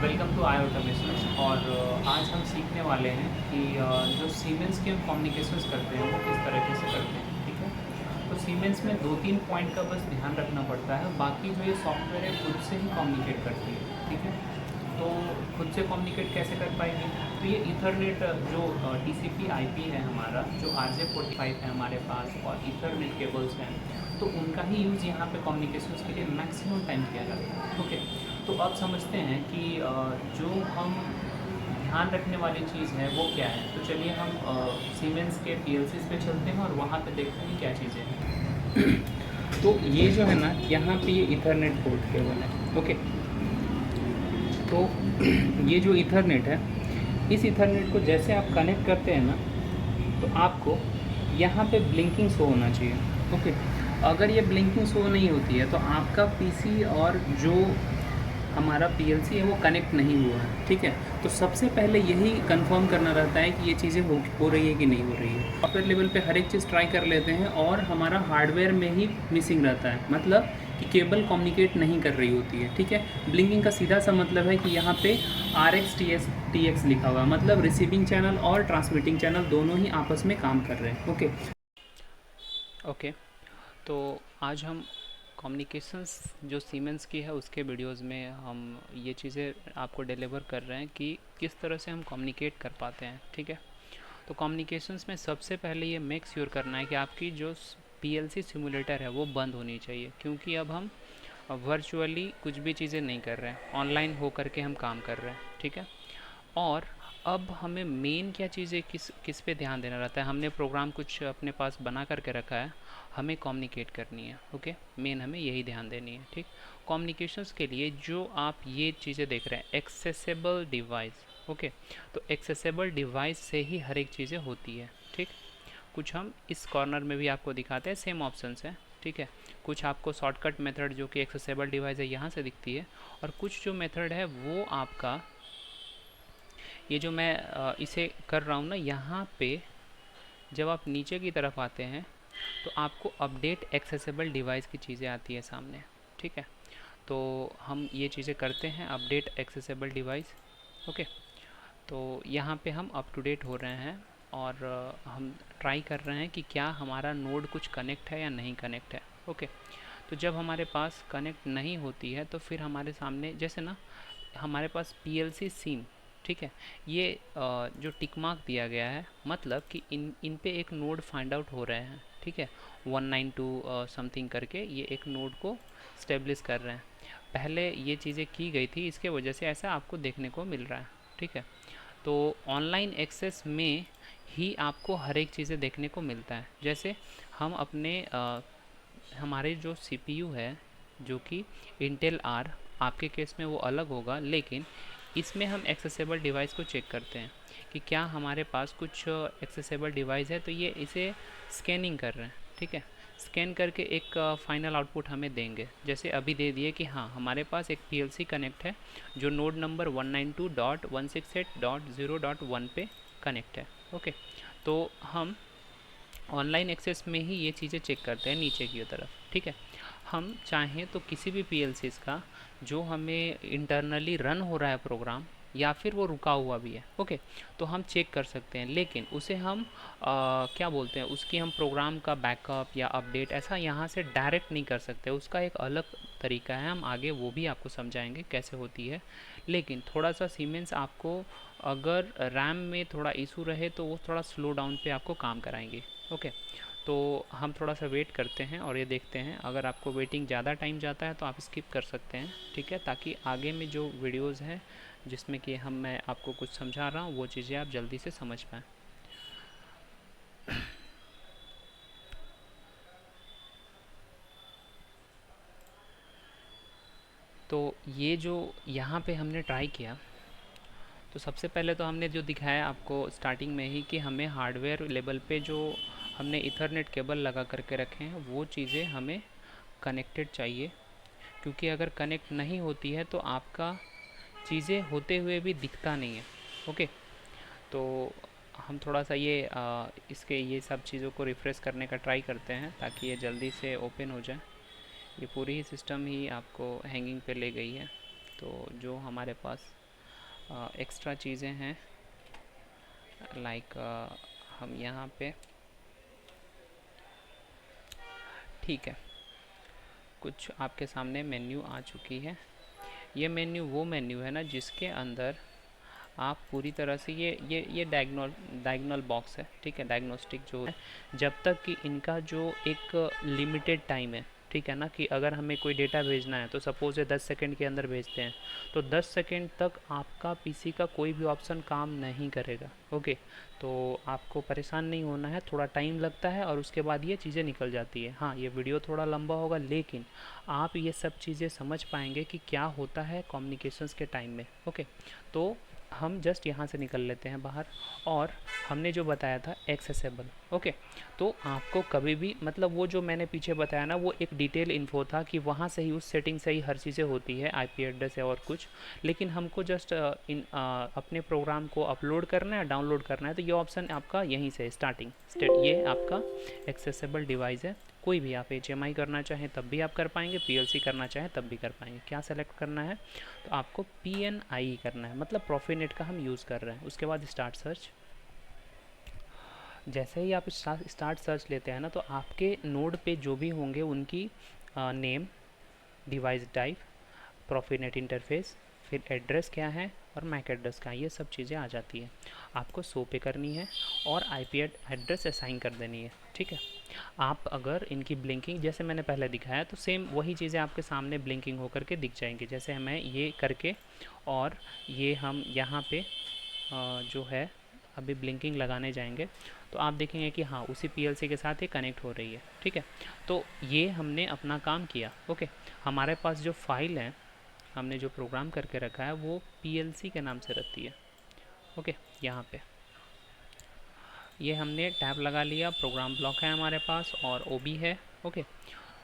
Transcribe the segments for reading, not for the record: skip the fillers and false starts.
Welcome to I automation. और आज हम सीखने वाले हैं कि जो सीमेंस के हम कम्युनिकेशंस करते हैं वो किस तरीके से करते हैं। ठीक है, तो सीमेंस में 2-3 पॉइंट का बस ध्यान रखना पड़ता है, बाकी जो ये सॉफ्टवेयर है खुद से ही कम्युनिकेट करती है। ठीक है, तो खुद से कम्युनिकेट कैसे कर पाएगी? तो ये ईथरनेट जो TCP IP है हमारा, जो RJ45 है हमारे पास, और ईथरनेट केबल्स हैं, तो उनका ही यूज़ यहाँ पे कम्युनिकेशंस के लिए मैक्सिमम टाइम किया जाता है। ओके, तो अब समझते हैं कि जो हम ध्यान रखने वाली चीज़ है वो क्या है। तो चलिए हम सीमेंस के PLCs पे चलते हैं और वहाँ पे देखते हैं क्या चीज़ें हैं। तो ये जो है ना, यहाँ पे ये ईथरनेट पोर्ट केबल है। ओके, तो ये जो ईथरनेट है, इस ईथरनेट को जैसे आप कनेक्ट करते हैं ना, तो आपको यहाँ पे ब्लिंकिंग शो होना चाहिए। ओके, अगर ये ब्लिंकिंग शो नहीं होती है तो आपका पीसी और जो हमारा पीएलसी है वो कनेक्ट नहीं हुआ है। ठीक है, तो सबसे पहले यही कंफर्म करना रहता है कि ये चीज़ें हो रही है कि नहीं हो रही है। सॉफ्टवेयर लेवल पे हर एक चीज़ ट्राई कर लेते हैं और हमारा हार्डवेयर में ही मिसिंग रहता है, मतलब कि केबल कम्युनिकेट नहीं कर रही होती है। ठीक है, ब्लिंकिंग का सीधा सा मतलब है कि यहाँ पे RX TX लिखा हुआ है, मतलब रिसीविंग चैनल और ट्रांसमिटिंग चैनल दोनों ही आपस में काम कर रहे हैं। ओके, तो आज हम कम्युनिकेशंस जो सीमेंस की है उसके वीडियोस में हम ये चीज़ें आपको डिलीवर कर रहे हैं कि किस तरह से हम कम्युनिकेट कर पाते हैं। ठीक है, तो कम्युनिकेशंस में सबसे पहले ये मेक श्योर करना है कि आपकी जो PLC सिमुलेटर है वो बंद होनी चाहिए, क्योंकि अब हम वर्चुअली कुछ भी चीज़ें नहीं कर रहे हैं, ऑनलाइन हो करके हम काम कर रहे हैं। ठीक है, और अब हमें मेन क्या चीज़ें किस किस पे ध्यान देना रहता है। हमने प्रोग्राम कुछ अपने पास बना करके रखा है, हमें कम्युनिकेट करनी है। ओके, मेन हमें यही ध्यान देनी है। ठीक, कम्युनिकेशंस के लिए जो आप ये चीज़ें देख रहे हैं, एक्सेसिबल डिवाइस। ओके, तो एक्सेसिबल डिवाइस से ही हर एक चीज़ें होती है। ठीक, कुछ हम इस कॉर्नर में भी आपको दिखाते हैं, सेम ऑप्शंस हैं। ठीक है, कुछ आपको शॉर्टकट मेथड जो कि एक्सेसिबल डिवाइस है यहाँ से दिखती है, और कुछ जो मेथड है वो आपका ये जो मैं इसे कर रहा हूँ ना, यहाँ पे जब आप नीचे की तरफ आते हैं तो आपको अपडेट एक्सेसिबल डिवाइस की चीज़ें आती है सामने। ठीक है, तो हम ये चीज़ें करते हैं, अपडेट एक्सेसिबल डिवाइस। ओके, तो यहाँ पे हम अप टू डेट हो रहे हैं और हम ट्राई कर रहे हैं कि क्या हमारा नोड कुछ कनेक्ट है या नहीं कनेक्ट है। ओके, तो जब हमारे पास कनेक्ट नहीं होती है तो फिर हमारे सामने जैसे ना हमारे पास PLC सिम, ठीक है, ये जो टिक मार्क दिया गया है, मतलब कि इन पे एक नोड फाइंड आउट हो रहे हैं। ठीक है, 192 समथिंग करके ये एक नोड को स्टेब्लिश कर रहे हैं। पहले ये चीज़ें की गई थी, इसके वजह से ऐसा आपको देखने को मिल रहा है। ठीक है, तो ऑनलाइन एक्सेस में ही आपको हर एक चीज़ें देखने को मिलता है। जैसे हम अपने हमारे जो CPU है, जो कि इंटेल R, आपके केस में वो अलग होगा, लेकिन इसमें हम एक्सेसिबल डिवाइस को चेक करते हैं कि क्या हमारे पास कुछ एक्सेसिबल डिवाइस है, तो ये इसे स्कैनिंग कर रहे हैं। ठीक है, स्कैन करके एक फाइनल आउटपुट हमें देंगे। जैसे अभी दे दिए कि हाँ, हमारे पास एक PLC कनेक्ट है जो नोड नंबर 192.168.0.1 पे कनेक्ट है। ओके, तो हम ऑनलाइन एक्सेस में ही ये चीज़ें चेक करते हैं नीचे की तरफ। ठीक है, हम चाहें तो किसी भी PLCs का जो हमें इंटरनली रन हो रहा है प्रोग्राम, या फिर वो रुका हुआ भी है, ओके, तो हम चेक कर सकते हैं, लेकिन उसे हम क्या बोलते हैं, उसकी हम प्रोग्राम का बैकअप या अपडेट ऐसा यहाँ से डायरेक्ट नहीं कर सकते। उसका एक अलग तरीका है, हम आगे वो भी आपको समझाएंगे कैसे होती है। लेकिन थोड़ा सा सीमेंस आपको, अगर रैम में थोड़ा इशू रहे तो वो थोड़ा स्लो डाउन पे आपको काम कराएंगे। ओके, तो हम थोड़ा सा वेट करते हैं और ये देखते हैं। अगर आपको वेटिंग ज़्यादा टाइम जाता है तो आप स्किप कर सकते हैं। ठीक है, ताकि आगे में जो वीडियोस हैं जिसमें कि मैं आपको कुछ समझा रहा हूँ वो चीज़ें आप जल्दी से समझ पाएँ। तो ये जो यहाँ पे हमने ट्राई किया, तो सबसे पहले तो हमने जो दिखाया आपको स्टार्टिंग में ही कि हमें हार्डवेयर लेवल पे जो हमने इथरनेट केबल लगा करके रखे हैं वो चीज़ें हमें कनेक्टेड चाहिए, क्योंकि अगर कनेक्ट नहीं होती है तो आपका चीज़ें होते हुए भी दिखता नहीं है। ओके, तो हम थोड़ा सा इसके ये सब चीज़ों को रिफ़्रेश करने का ट्राई करते हैं ताकि ये जल्दी से ओपन हो जाए। ये पूरी ही सिस्टम ही आपको हैंगिंग पे ले गई है। तो जो हमारे पास एक्स्ट्रा चीज़ें हैं, लाइक हम यहाँ पे, ठीक है, कुछ आपके सामने मेन्यू आ चुकी है। ये मेन्यू वो मेन्यू है ना जिसके अंदर आप पूरी तरह से ये डायगोनल बॉक्स है, ठीक है, डायग्नोस्टिक जो है, जब तक कि इनका जो एक लिमिटेड टाइम है, ठीक है ना, कि अगर हमें कोई डेटा भेजना है तो सपोज ये 10 सेकंड के अंदर भेजते हैं, तो 10 सेकंड तक आपका पीसी का कोई भी ऑप्शन काम नहीं करेगा। ओके, तो आपको परेशान नहीं होना है, थोड़ा टाइम लगता है और उसके बाद ये चीज़ें निकल जाती है। हाँ, ये वीडियो थोड़ा लंबा होगा, लेकिन आप ये सब चीज़ें समझ पाएंगे कि क्या होता है कम्युनिकेशंस के टाइम में। ओके, तो हम जस्ट यहाँ से निकल लेते हैं बाहर, और हमने जो बताया था एक्सेसिबल। ओके, तो आपको कभी भी, मतलब वो जो मैंने पीछे बताया ना, वो एक डिटेल इन्फो था कि वहाँ से ही, उस सेटिंग से ही हर चीज़ें होती है, आईपी एड्रेस है और कुछ, लेकिन हमको जस्ट अपने प्रोग्राम को अपलोड करना है, डाउनलोड करना है, तो ये ऑप्शन आपका यहीं से स्टार्टिंग ये आपका एक्सेसिबल डिवाइस है। कोई भी आप HMI करना चाहें तब भी आप कर पाएंगे, PLC करना चाहें तब भी कर पाएंगे। क्या सेलेक्ट करना है, तो आपको PNI करना है, मतलब प्रोफिनेट का हम यूज़ कर रहे हैं। उसके बाद स्टार्ट सर्च। जैसे ही आप स्टार्ट सर्च लेते हैं ना, तो आपके नोड पे जो भी होंगे उनकी name, device type, PROFINET interface, फिर एड्रेस क्या है और मैक एड्रेस क्या है, ये सब चीज़ें आ जाती है। आपको 100 पे करनी है और IP एड्रेस असाइन कर देनी है, ठीक है। आप अगर इनकी ब्लिंकिंग जैसे मैंने पहले दिखाया, तो सेम वही चीज़ें आपके सामने ब्लिंकिंग होकर के दिख जाएंगी। जैसे हमें ये करके, और ये हम यहाँ पे जो है अभी ब्लिंकिंग लगाने जाएंगे, तो आप देखेंगे कि हाँ, उसी PLC के साथ ये कनेक्ट हो रही है, ठीक है। तो ये हमने अपना काम किया। ओके, हमारे पास जो फाइल है, हमने जो प्रोग्राम करके रखा है, वो PLC के नाम से रहती है। ओके, यहाँ पे ये हमने टैब लगा लिया, प्रोग्राम ब्लॉक है हमारे पास और OB है। ओके,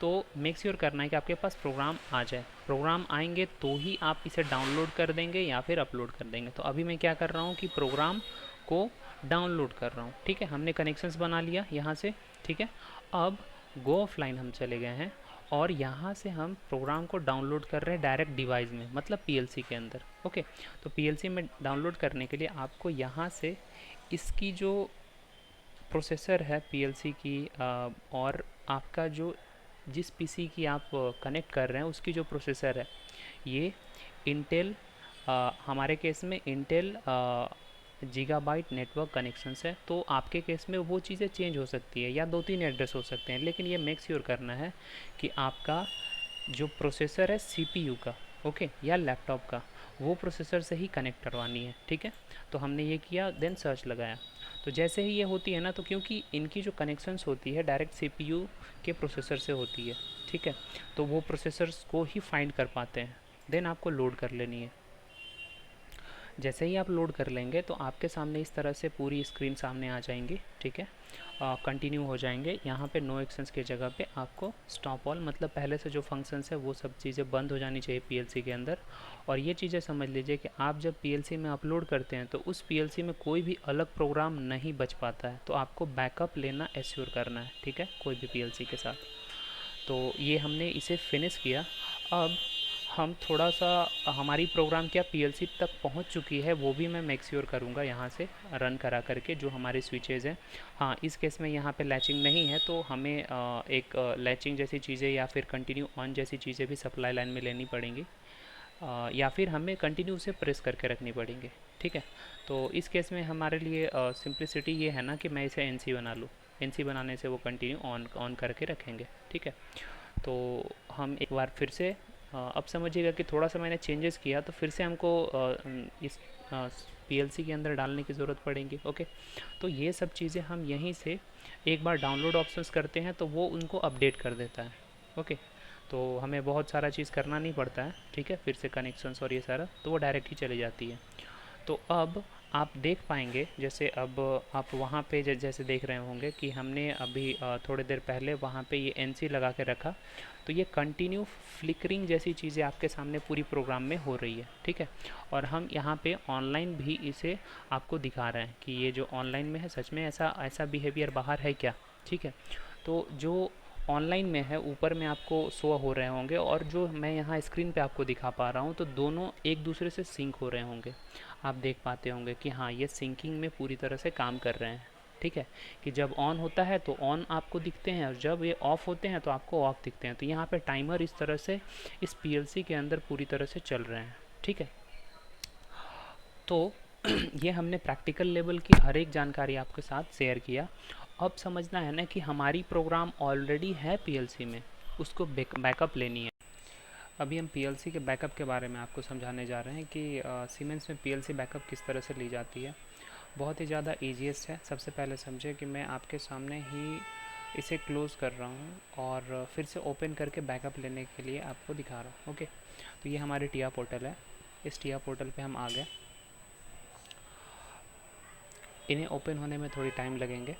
तो मेक श्योर करना है कि आपके पास प्रोग्राम आ जाए। प्रोग्राम आएंगे तो ही आप इसे डाउनलोड कर देंगे या फिर अपलोड कर देंगे। तो अभी मैं क्या कर रहा हूँ कि प्रोग्राम को डाउनलोड कर रहा हूँ, ठीक है। हमने कनेक्शंस बना लिया यहाँ से, ठीक है। अब गो ऑफलाइन हम चले गए हैं और यहाँ से हम प्रोग्राम को डाउनलोड कर रहे हैं डायरेक्ट डिवाइस में, मतलब PLC के अंदर। ओके, तो PLC में डाउनलोड करने के लिए आपको यहाँ से इसकी जो प्रोसेसर है PLC की, और आपका जो जिस PC की आप कनेक्ट कर रहे हैं उसकी जो प्रोसेसर है, ये इंटेल, हमारे केस में इंटेल गीगाबाइट नेटवर्क कनेक्शंस है। तो आपके केस में वो चीज़ें चेंज हो सकती है, या 2-3 एड्रेस हो सकते हैं, लेकिन ये मेक श्योर करना है कि आपका जो प्रोसेसर है CPU का, ओके, या लैपटॉप का, वो प्रोसेसर से ही कनेक्ट करवानी है, ठीक है। तो हमने ये किया, देन सर्च लगाया। तो जैसे ही ये होती है ना, तो क्योंकि इनकी जो कनेक्शंस होती है डायरेक्ट CPU के प्रोसेसर से होती है, ठीक है, तो वो प्रोसेसर्स को ही फाइंड कर पाते हैं। देन आपको लोड कर लेनी है। जैसे ही आप लोड कर लेंगे तो आपके सामने इस तरह से पूरी स्क्रीन सामने आ जाएंगी, ठीक है। कंटिन्यू हो जाएंगे। यहाँ पे नो एक्शंस की जगह पे आपको स्टॉप ऑल, मतलब पहले से जो फंक्शंस है वो सब चीज़ें बंद हो जानी चाहिए PLC के अंदर। और ये चीज़ें समझ लीजिए कि आप जब PLC में अपलोड करते हैं तो उस PLC में कोई भी अलग प्रोग्राम नहीं बच पाता है, तो आपको बैकअप लेना एश्योर करना है, ठीक है, कोई भी PLC के साथ। तो ये हमने इसे फिनिश किया। अब हम थोड़ा सा, हमारी प्रोग्राम क्या PLC तक पहुंच चुकी है वो भी मैं मेक श्योर करूँगा यहाँ से रन करा करके, जो हमारे स्विचेज़ हैं। हाँ, इस केस में यहाँ पे लैचिंग नहीं है, तो हमें एक लैचिंग जैसी चीज़ें या फिर कंटिन्यू ऑन जैसी चीज़ें भी सप्लाई लाइन में लेनी पड़ेंगी, या फिर हमें कंटिन्यू से प्रेस करके रखनी पड़ेंगे, ठीक है। तो इस केस में हमारे लिए सिंप्लिसिटी ये है ना कि मैं इसे NC बना लूँ। NC बनाने से वो कंटिन्यू ऑन करके रखेंगे, ठीक है। तो हम एक बार फिर से, अब समझिएगा कि थोड़ा सा मैंने चेंजेस किया, तो फिर से हमको इस PLC के अंदर डालने की ज़रूरत पड़ेगी। ओके, तो ये सब चीज़ें हम यहीं से एक बार डाउनलोड ऑप्शंस करते हैं तो वो उनको अपडेट कर देता है। ओके, तो हमें बहुत सारा चीज़ करना नहीं पड़ता है, ठीक है, फिर से कनेक्शंस और ये सारा, तो वो डायरेक्ट ही चली जाती है। तो अब आप देख पाएंगे, जैसे अब आप वहाँ पे जैसे देख रहे होंगे कि हमने अभी थोड़ी देर पहले वहाँ पे ये NC लगा के रखा, तो ये कंटिन्यू फ्लिकरिंग जैसी चीज़ें आपके सामने पूरी प्रोग्राम में हो रही है, ठीक है। और हम यहाँ पे ऑनलाइन भी इसे आपको दिखा रहे हैं कि ये जो ऑनलाइन में है सच में ऐसा बिहेवियर बाहर है क्या, ठीक है। तो जो ऑनलाइन में है, ऊपर में आपको शो हो रहे होंगे, और जो मैं यहाँ स्क्रीन पे आपको दिखा पा रहा हूँ, तो दोनों एक दूसरे से सिंक हो रहे होंगे। आप देख पाते होंगे कि हाँ, ये सिंकिंग में पूरी तरह से काम कर रहे हैं। ठीक है, कि जब ऑन होता है तो ऑन आपको दिखते हैं, और जब ये ऑफ़ होते हैं तो आपको ऑफ़ दिखते हैं। तो यहाँ पे टाइमर इस तरह से इस पीएलसी के अंदर पूरी तरह से चल रहे हैं। ठीक है, तो ये हमने प्रैक्टिकल लेवल की हर एक जानकारी आपके साथ शेयर किया। अब समझना है ना कि हमारी प्रोग्राम ऑलरेडी है पीएलसी में, उसको बैकअप लेनी है। अभी हम पीएलसी के बैकअप के बारे में आपको समझाने जा रहे हैं कि सीमेंस में पीएलसी बैकअप किस तरह से ली जाती है। बहुत ही ज़्यादा ईजीएस्ट है। सबसे पहले समझे कि मैं आपके सामने ही इसे क्लोज़ कर रहा हूँ और फिर से ओपन करके बैकअप लेने के लिए आपको दिखा रहा हूँ। ओके, तो ये हमारी टिया पोर्टल है। इस टिया पोर्टल पे हम आ गए। इन्हें ओपन होने में थोड़ी टाइम लगेंगे।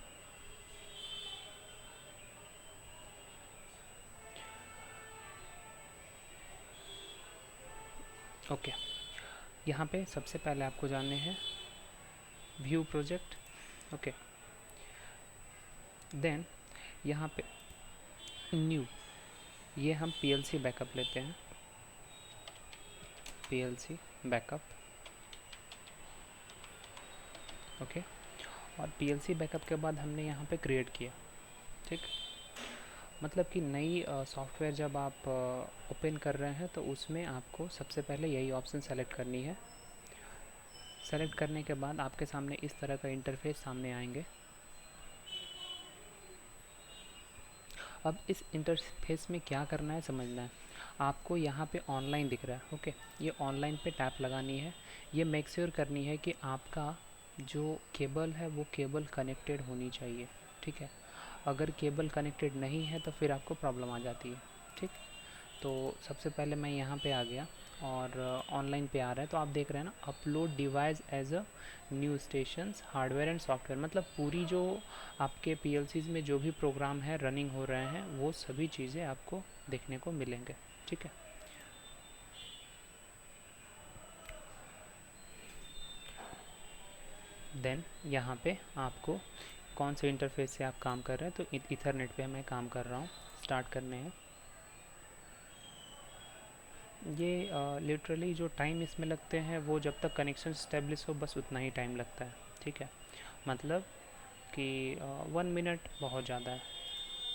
ओके, यहाँ पे सबसे पहले आपको जानने हैं व्यू प्रोजेक्ट। ओके, देन यहाँ पे न्यू, ये हम पीएलसी बैकअप लेते हैं, पीएलसी बैकअप। ओके, और पीएलसी बैकअप के बाद हमने यहाँ पे क्रिएट किया। ठीक, मतलब कि नई सॉफ्टवेयर जब आप ओपन कर रहे हैं तो उसमें आपको सबसे पहले यही ऑप्शन सेलेक्ट करनी है। सेलेक्ट करने के बाद आपके सामने इस तरह का इंटरफेस सामने आएंगे। अब इस इंटरफेस में क्या करना है समझना है। आपको यहाँ पे ऑनलाइन दिख रहा है। ओके, ये ऑनलाइन पे टैप लगानी है। ये मेक श्योर करनी है कि आपका जो केबल है वो केबल कनेक्टेड होनी चाहिए। ठीक है, अगर केबल कनेक्टेड नहीं है तो फिर आपको प्रॉब्लम आ जाती है। ठीक, तो सबसे पहले मैं यहाँ पे आ गया और ऑनलाइन पे आ रहा है, तो आप देख रहे हैं ना, upload device as a new stations hardware and software. मतलब पूरी जो आपके पीएलसीज में जो भी प्रोग्राम है रनिंग हो रहे हैं वो सभी चीज़ें आपको देखने को मिलेंगे। ठीक है, देन यहाँ पे आपको कौन से इंटरफेस से आप काम कर रहे हैं, तो इथरनेट पे मैं काम कर रहा हूँ। स्टार्ट करने हैं। ये लिटरली जो टाइम इसमें लगते हैं वो जब तक कनेक्शन स्टेब्लिश हो बस उतना ही टाइम लगता है। ठीक है, मतलब कि 1 मिनट बहुत ज़्यादा है।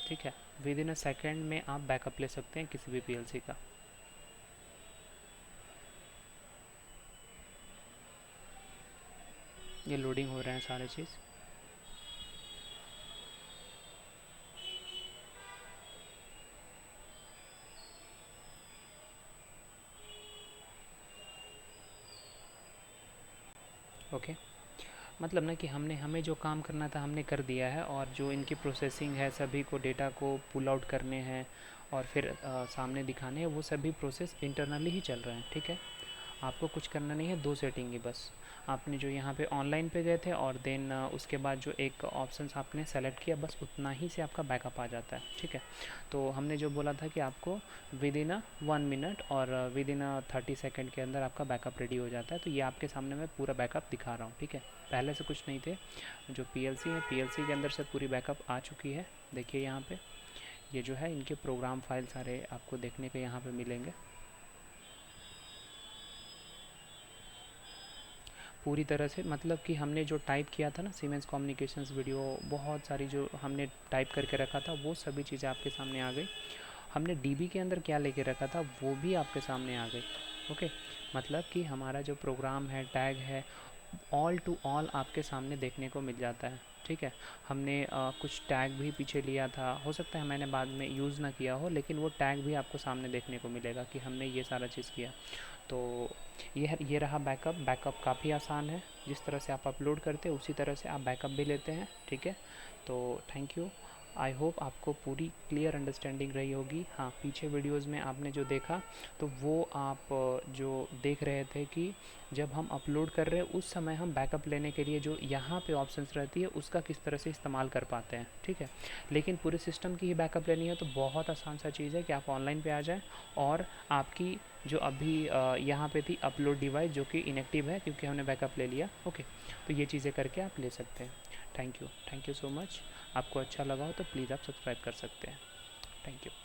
ठीक है, विद इन अ सेकेंड में आप बैकअप ले सकते हैं किसी भी पीएलसी का। ये लोडिंग हो रहे हैं सारे चीज़। ओके, मतलब ना कि हमें जो काम करना था हमने कर दिया है, और जो इनकी प्रोसेसिंग है, सभी को डेटा को पुल आउट करने हैं और फिर सामने दिखाने हैं, वो सभी प्रोसेस इंटरनली ही चल रहे हैं। ठीक है, आपको कुछ करना नहीं है, 2 सेटिंग ही बस। आपने जो यहाँ पे ऑनलाइन पे गए थे और देन उसके बाद जो एक ऑप्शन आपने सेलेक्ट किया, बस उतना ही से आपका बैकअप आ जाता है। ठीक है, तो हमने जो बोला था कि आपको विद इन 1 मिनट और विद इन 30 सेकेंड के अंदर आपका बैकअप रेडी हो जाता है। तो ये आपके सामने मैं पूरा बैकअप दिखा रहा हूँ। ठीक है, पहले से कुछ नहीं थे। जो पीएलसी है, पीएलसी के अंदर से पूरी बैकअप आ चुकी है। देखिए यहाँ पे ये जो है इनके प्रोग्राम फाइल सारे आपको देखने को यहाँ पे मिलेंगे पूरी तरह से। मतलब कि हमने जो टाइप किया था ना, सीमेंस कम्युनिकेशंस वीडियो, बहुत सारी जो हमने टाइप करके रखा था वो सभी चीज़ें आपके सामने आ गई। हमने डीबी के अंदर क्या लेके रखा था वो भी आपके सामने आ गई। ओके, मतलब कि हमारा जो प्रोग्राम है, टैग है, ऑल टू ऑल आपके सामने देखने को मिल जाता है। ठीक है, हमने कुछ टैग भी पीछे लिया था, हो सकता है मैंने बाद में यूज़ ना किया हो, लेकिन वो टैग भी आपको सामने देखने को मिलेगा कि हमने ये सारा चीज़ किया। तो ये रहा बैकअप। बैकअप काफ़ी आसान है, जिस तरह से आप अपलोड करते हैं उसी तरह से आप बैकअप भी लेते हैं। ठीक है, तो थैंक यू। आई होप आपको पूरी क्लियर अंडरस्टैंडिंग रही होगी। हाँ, पीछे वीडियोस में आपने जो देखा तो वो आप जो देख रहे थे कि जब हम अपलोड कर रहे हैं उस समय हम बैकअप लेने के लिए जो यहाँ पे ऑप्शंस रहती है उसका किस तरह से इस्तेमाल कर पाते हैं। ठीक है, लेकिन पूरे सिस्टम की ही बैकअप लेनी है तो बहुत आसान सा चीज़ है कि आप ऑनलाइन पे आ जाएं और आपकी जो अभी यहाँ पे थी अपलोड डिवाइस जो कि इनएक्टिव है क्योंकि हमने बैकअप ले लिया। ओके, तो ये चीज़ें करके आप ले सकते हैं। Thank you so much. आपको अच्छा लगा हो तो प्लीज़ आप सब्सक्राइब कर सकते हैं। Thank you.